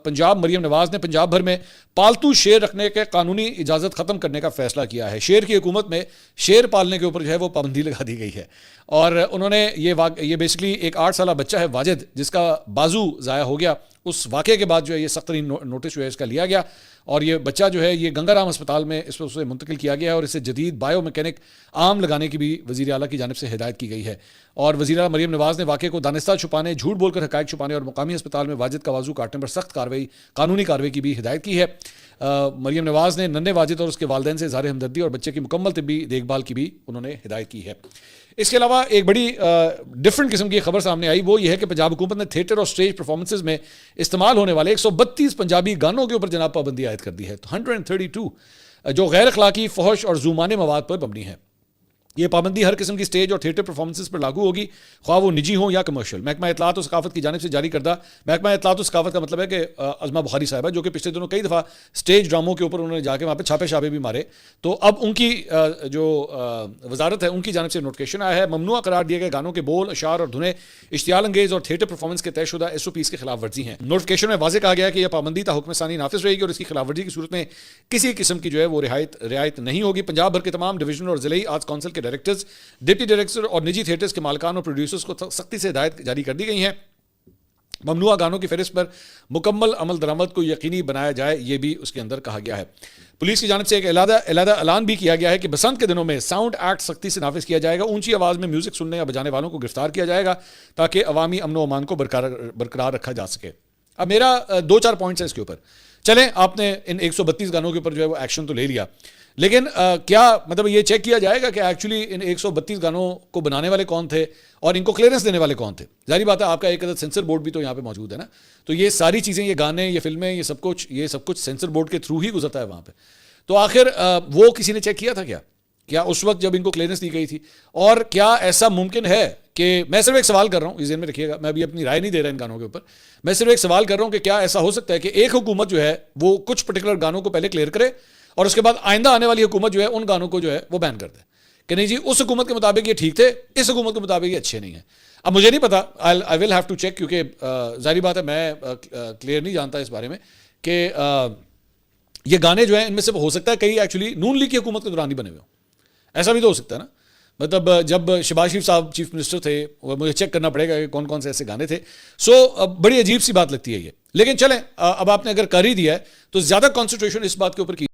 पंजाब मरियम नवाज ने पंजाब भर में पालतू शेर रखने के कानूनी इजाज़त ख़त्म करने का फैसला किया है। शेर की हुकूमत में शेर पालने के ऊपर जो है वो पाबंदी लगा दी गई है। और उन्होंने ये बेसिकली एक 8 साल बच्चा है वाजिद, जिसका बाजू ज़ाया हो गया, उस वाक़े के बाद जो है ये सख्त तरीन नोटिस जो है इसका लिया गया और ये बच्चा जो है ये गंगाराम अस्पताल में इस पर उसे मुंतकिल किया गया है और इसे जदीद बायो मैकेनिक आर्म लगाने की भी वज़ीर आला की जानिब से हिदायत की गई है। और वज़ीर आला मरियम नवाज़ ने वाक़े को दानिस्ता छुपाने, झूठ बोलकर हक़ाइक़ छुपाने और मुकामी अस्पताल में वाजिद का बाजू काटने पर सख्त कानूनी कार्रवाई की भी हिदायत की है। मरियम नवाज़ ने नन्हे वाजिद और उसके वालिदैन से इज़हार हमदर्दी और बच्चे की मुकम्मल तिब्बी देखभाल की भी उन्होंने हिदायत की है। इसके अलावा एक बड़ी डिफरेंट किस्म की खबर सामने आई, वो ये है कि पंजाब हुकूमत ने थिएटर और स्टेज परफॉर्मेंसेज में इस्तेमाल होने वाले 132 पंजाबी गानों के ऊपर जनाब पाबंदी आयद कर दी है। तो 132 जो गैर अखलाकी, फहश और जुमाने मवाद पर मबनी है। ये पाबंदी हर किस्म की स्टेज और थिएटर परफॉर्मेंसेज पर लागू होगी, ख्वाह वो निजी हो या कमर्शियल। महकमा इत्तलात और सकाफत की जानिब से जारी करदा, महकमा इत्तलात और सकाफत का मतलब है कि अज़मा बुखारी साहिबा जो कि पिछले दिनों कई दफ़ा स्टेज ड्रामों के ऊपर उन्होंने जाके वहाँ पे छापे भी मारे, तो अब उनकी जो वजारत है उनकी जानिब से नोटिफिकेशन आया है। ममनुआ करार दिए गए गानों के बोल, अशार और धुनें इश्तियाल अंगेज और थिएटर परफॉर्मेंस के तयशुदा SOPs के खिलाफ वर्जी हैं। नोटिफिकेशन में वाज़ेह कहा गया है कि यह पाबंदी ता हुक्म सानी नाफिज रहेगी और इसकी खिलाफ वर्जी की सूरत में किसी किस्म की जो है वो रियायत नहीं होगी। पंजाब भर के तमाम डिवीजनल और ज़िले आर्ट्स काउंसिल के डायरेक्टर्स, डिप्टी डायरेक्टर और निजी थिएटर्स के मालिकान और प्रोड्यूसर्स को सख्ती से हिदायत जारी कर दी गई है। ममनुआ गानों की फहरिस्त पर मुकम्मल अमल दरामद को यकीनी बनाया जाए, ये भी उसके अंदर कहा गया है। पुलिस की जानिब से एक अलहदा ऐलान भी किया गया है कि बसंत के दिनों में साउंड एक्ट सख्ती से नाफिज किया जाएगा। ऊंची आवाज़ में म्यूजिक सुनने या बजाने वालों को गिरफ्तार किया जाएगा ताकि अवामी अमन व अमान को बरकरार रखा जा सके। अब मेरा 2-4 पॉइंट्स है इसके ऊपर। चलें, आपने इन 132 गानों के ऊपर जो है वो एक्शन तो ले लिया, लेकिन क्या मतलब ये चेक किया जाएगा कि एक्चुअली इन 132 गानों को बनाने वाले कौन थे और इनको क्लियरेंस देने वाले कौन थे? जाहिर बात है आपका एक अदद सेंसर बोर्ड भी तो यहाँ पे मौजूद है ना, तो ये सारी चीज़ें, ये गाने, ये फिल्में, ये सब कुछ सेंसर बोर्ड के थ्रू ही गुजरता है वहाँ पे। तो आखिर वो किसी ने चेक किया था क्या उस वक्त जब इनको क्लियरेंस दी गई थी? और क्या ऐसा मुमकिन है कि, मैं सिर्फ एक सवाल कर रहा हूँ, इस ज़हन में रखिएगा, मैं अभी अपनी राय नहीं दे रहा इन गानों के ऊपर, मैं सिर्फ एक सवाल कर रहा हूँ कि क्या ऐसा हो सकता है कि एक हुकूमत जो है वो कुछ पर्टिकुलर गानों को पहले क्लियर करे और उसके बाद आइंदा आने वाली हुकूमत जो है उन गानों को जो है वो बैन कर दे कि नहीं जी उस हुकूमत के मुताबिक ये ठीक थे, इस हुकूमत के मुताबिक ये अच्छे नहीं है। अब मुझे नहीं पता, I will have to check, क्योंकि जाहिर बात है मैं क्लियर नहीं जानता इस बारे में कि ये गाने जो हैं इनमें से हो सकता है कई एक्चुअली नून लीग की हुकूमत के दौरान ही बने हुए हों, ऐसा भी तो हो सकता है ना। मतलब जब शहबाज शरीफ साहब चीफ मिनिस्टर थे, मुझे चेक करना पड़ेगा कि कौन कौन से ऐसे गाने थे। सो बड़ी अजीब सी बात लगती है ये, लेकिन चलें, अब आपने अगर कर ही दिया है तो ज़्यादा कॉन्सेंट्रेशन इस बात के ऊपर की